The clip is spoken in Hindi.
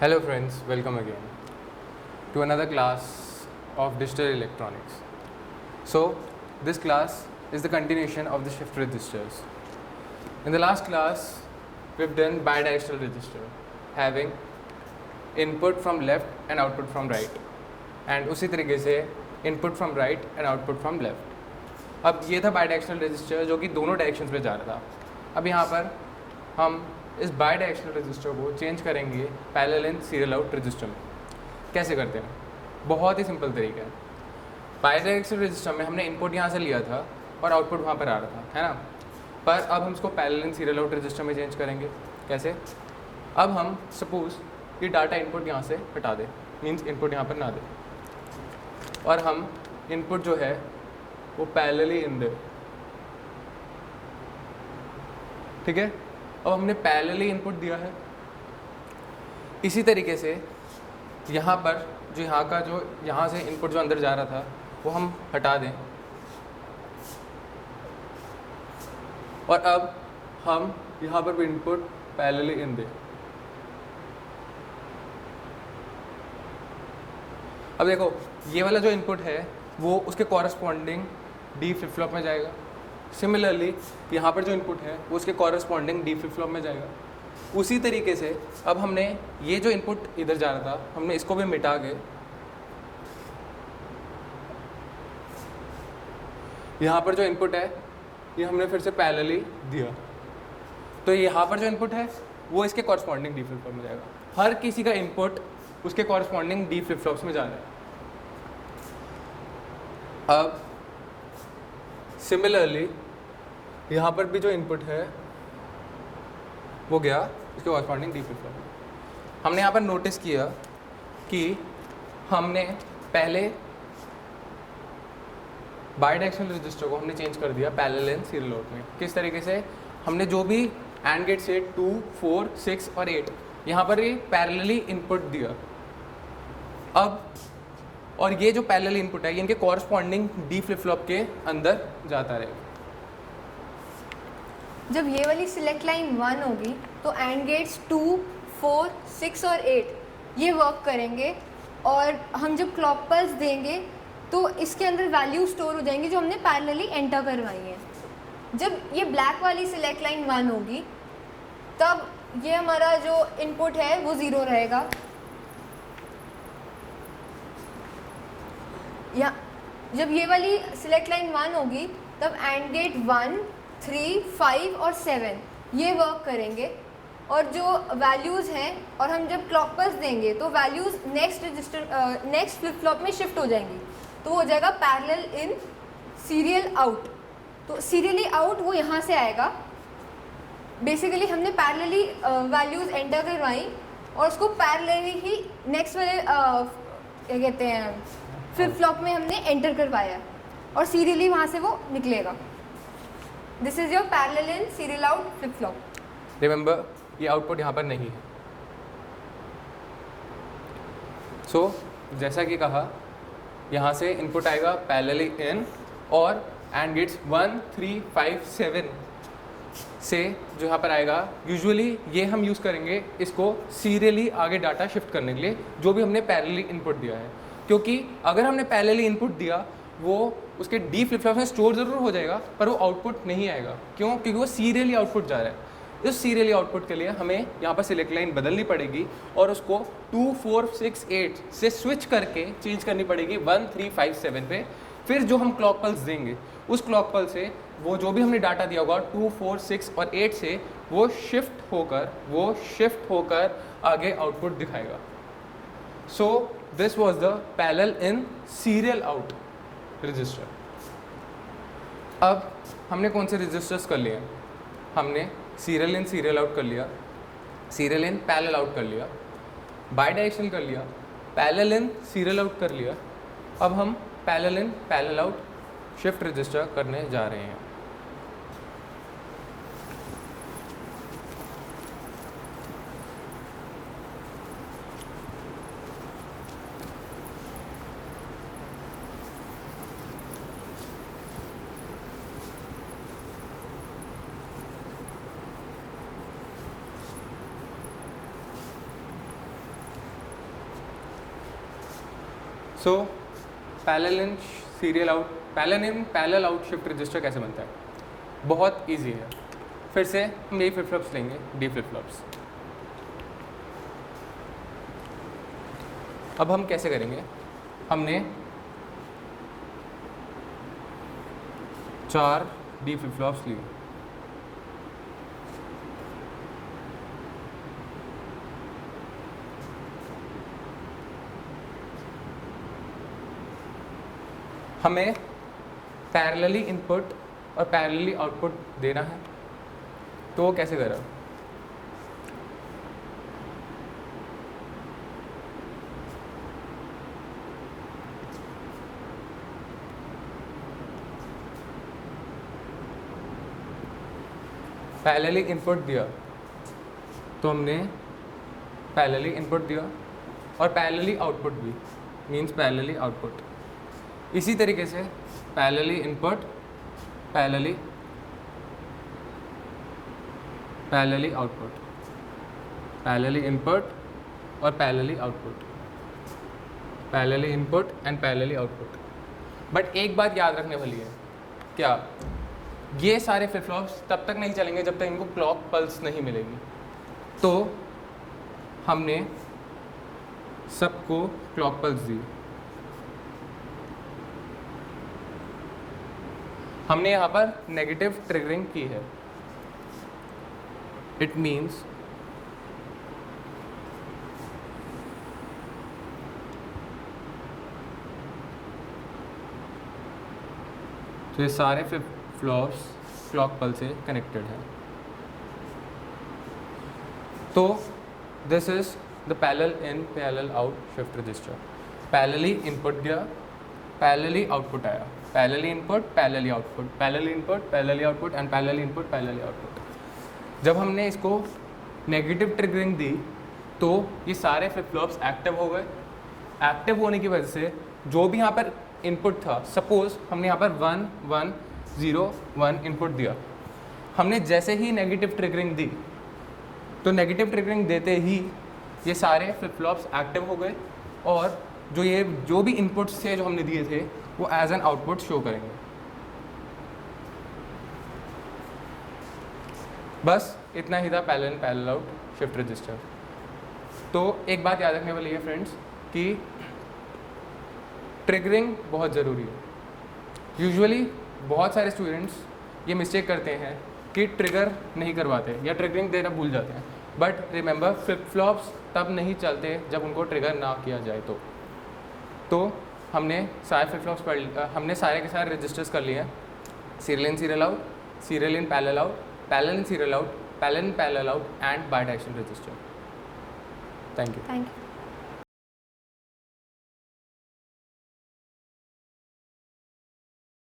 Hello friends, welcome again to another class of digital electronics. So this class is the continuation of the shift registers. In the last class we've done bidirectional register having input from left and output from right and उसी तरीके से input from right and output from left. अब ये था बाईडायरेक्शनल रजिस्टर जो कि दोनों डायरेक्शंस में जा रहा था. अब यहाँ पर हम इस बाईडायरेक्शनल रजिस्टर को चेंज करेंगे parallel in serial out register में. कैसे करते हैं? बहुत ही सिंपल तरीका है. बाईडायरेक्शनल रजिस्टर में हमने इनपुट यहाँ से लिया था और आउटपुट वहाँ पर आ रहा था, है ना. पर अब हम इसको parallel in serial out register में चेंज करेंगे. कैसे? अब हम सपोज कि डाटा इनपुट यहाँ से हटा दें, मीन्स इनपुट यहाँ पर ना दें, और हम इनपुट जो है वो पैरेलली इन दे. ठीक है. अब हमने पैरेलली इनपुट दिया है. इसी तरीके से यहाँ पर जो यहाँ से इनपुट जो अंदर जा रहा था वो हम हटा दें, और अब हम यहाँ पर भी इनपुट पैरेलली इन दें. अब देखो ये वाला जो इनपुट है वो उसके कॉरस्पॉन्डिंग डी फ्लिप फ्लॉप में जाएगा. सिमिलरली यहाँ पर जो इनपुट है वो उसके कॉरस्पॉन्डिंग डी फ्लिप फ्लॉप में जाएगा. उसी तरीके से अब हमने ये जो इनपुट इधर जा रहा था हमने इसको भी मिटा के यहाँ पर जो इनपुट है ये हमने फिर से पैरेलली दिया. तो यहाँ पर जो इनपुट है वो इसके कॉरस्पॉन्डिंग डी फ्लिप फ्लॉप में जाएगा. हर किसी का इनपुट उसके कॉरस्पॉन्डिंग डी फ्लिप फ्लॉप्स में जा रहा है. अब सिमिलरली यहाँ पर भी जो इनपुट है वो गया इसके कॉरस्पॉन्डिंग डी फ्लिप फ्लॉप में. हमने यहाँ पर नोटिस किया कि हमने पहले बाईडायरेक्शनल रजिस्टर को हमने चेंज कर दिया पैरेलल इन सीरियल आउट में. किस तरीके से? हमने जो भी एंड गेट से 2, 4, 6 और 8 यहाँ पर ये पैरेलली इनपुट दिया. अब और ये जो पैरेलल इनपुट है ये इनके कॉरस्पॉन्डिंग डी फ्लिप फ्लॉप के अंदर जाता रहेगा. जब ये वाली सिलेक्ट लाइन 1 होगी तो एंड गेट्स 2, 4, 6 और 8 ये वर्क करेंगे, और हम जब क्लॉक पल्स देंगे तो इसके अंदर वैल्यू स्टोर हो जाएंगी जो हमने पैरेलली एंटर करवाई है. जब ये ब्लैक वाली सिलेक्ट लाइन 1 होगी तब ये हमारा जो इनपुट है वो 0 रहेगा. या जब ये वाली सिलेक्ट लाइन 1 होगी तब एंड गेट 1, 3, 5 और 7 ये वर्क करेंगे, और जो वैल्यूज़ हैं और हम जब क्लॉक पल्स देंगे तो वैल्यूज़ नेक्स्ट फ्लिप फ्लॉप में शिफ्ट हो जाएंगी. तो वो हो जाएगा पैरेलल इन सीरियल आउट. तो सीरियली आउट वो यहाँ से आएगा. बेसिकली हमने पैरेलली वैल्यूज़ एंटर करवाई और उसको पैरेलली ही नेक्स्ट वाले क्या कहते हैं फ्लिप फ्लॉप में हमने एंटर करवाया, और सीरियली वहाँ से वो निकलेगा. This is your parallel in serial out flip flop. Remember ये आउटपुट यहाँ पर नहीं है. सो जैसा कि कहा यहाँ से इनपुट आएगा पैरेलली इन, और एंड गेट्स 1, 3, 5, 7 से जो यहाँ पर आएगा. यूजुअली ये हम यूज़ करेंगे इसको सीरियली आगे डाटा शिफ्ट करने के लिए जो भी हमने पैरेलली इनपुट दिया है, क्योंकि अगर हमने पैरेलली इनपुट दिया वो उसके डी फ्लिप फ्लॉप में स्टोर ज़रूर हो जाएगा पर वो आउटपुट नहीं आएगा. क्यों? क्योंकि वो सीरियली आउटपुट जा रहा है. इस सीरियली आउटपुट के लिए हमें यहाँ पर सिलेक्ट लाइन बदलनी पड़ेगी और उसको 2, 4, 6, 8 से स्विच करके चेंज करनी पड़ेगी 1, 3, 5, 7 पे. फिर जो हम क्लॉक पल्स देंगे उस क्लॉक पल्स से वो जो भी हमने डाटा दिया होगा 2, 4, 6 और 8 से वो शिफ्ट होकर आगे आउटपुट दिखाएगा. So this was the parallel in serial out register. अब हमने कौन से रजिस्टर्स कर लिए? हमने सीरियल इन सीरियल आउट कर लिया, सीरियल इन पैरेलल आउट कर लिया, बाईडायरेक्शनल कर लिया, पैरेलल इन सीरियल आउट कर लिया. अब हम parallel in parallel out shift register करने जा रहे हैं. So parallel in serial out, parallel in parallel out shift register कैसे बनता है? बहुत इजी है। फिर से हम यही फ्लिप फ्लॉप्स लेंगे, डी फ्लिप फ्लॉप्स। अब हम कैसे करेंगे? हमने 4 डी फ्लिप फ्लॉप्स लिए, हमें पैरेलली इनपुट और पैरेलली आउटपुट देना है, तो वो कैसे करें? पैरेलली इनपुट दिया तो हमने पैरेलली इनपुट दिया और पैरेलली आउटपुट भी, मींस पैरेलली आउटपुट। इसी तरीके से parallelly input, parallelly output, parallelly input और parallelly output, parallelly input and parallelly output. But एक बात याद रखने वाली है, क्या? ये सारे फ्लिप फ्लॉप्स तब तक नहीं चलेंगे जब तक इनको क्लॉक पल्स नहीं मिलेगी। तो हमने सबको क्लॉक पल्स दी। हमने यहाँ पर नेगेटिव ट्रिगरिंग की है। इट मीन्स तो ये सारे फ्लिप फ्लॉप्स क्लॉक पल्स से कनेक्टेड है। तो this is the parallel in parallel out shift register. Parallelly input दिया, पैरेलली आउटपुट आया, parallelly input, parallelly output, parallelly input, parallelly output and parallelly input, parallelly output. जब हमने इसको नेगेटिव ट्रिगरिंग दी तो ये सारे फ्लिप फ्लॉप्स एक्टिव हो गए। एक्टिव होने की वजह से जो भी यहाँ पर इनपुट था, सपोज हमने यहाँ पर 1 1 0 1 इनपुट दिया, हमने जैसे ही नेगेटिव ट्रिगरिंग दी तो नेगेटिव ट्रिगरिंग देते ही ये सारे फ्लिप फ्लॉप्स एक्टिव हो गए और जो भी इनपुट्स थे जो हमने दिए थे वो एज एन आउटपुट शो करेंगे। बस इतना ही था parallel in parallel out shift register. तो एक बात याद रखने वाली है फ्रेंड्स कि ट्रिगरिंग बहुत ज़रूरी है। यूजुअली बहुत सारे स्टूडेंट्स ये मिस्टेक करते हैं कि ट्रिगर नहीं करवाते या ट्रिगरिंग देना भूल जाते हैं। बट रिमेंबर, फ्लिप फ्लॉप्स तब नहीं चलते जब उनको ट्रिगर ना किया जाए। तो हमने सारे फ्लिप फ्लॉप्स हमने सारे के सारे रजिस्टर्स कर लिए हैं। Serial in serial out, serial in parallel out, parallel in serial out, parallel in parallel out and bidirectional register. Thank you.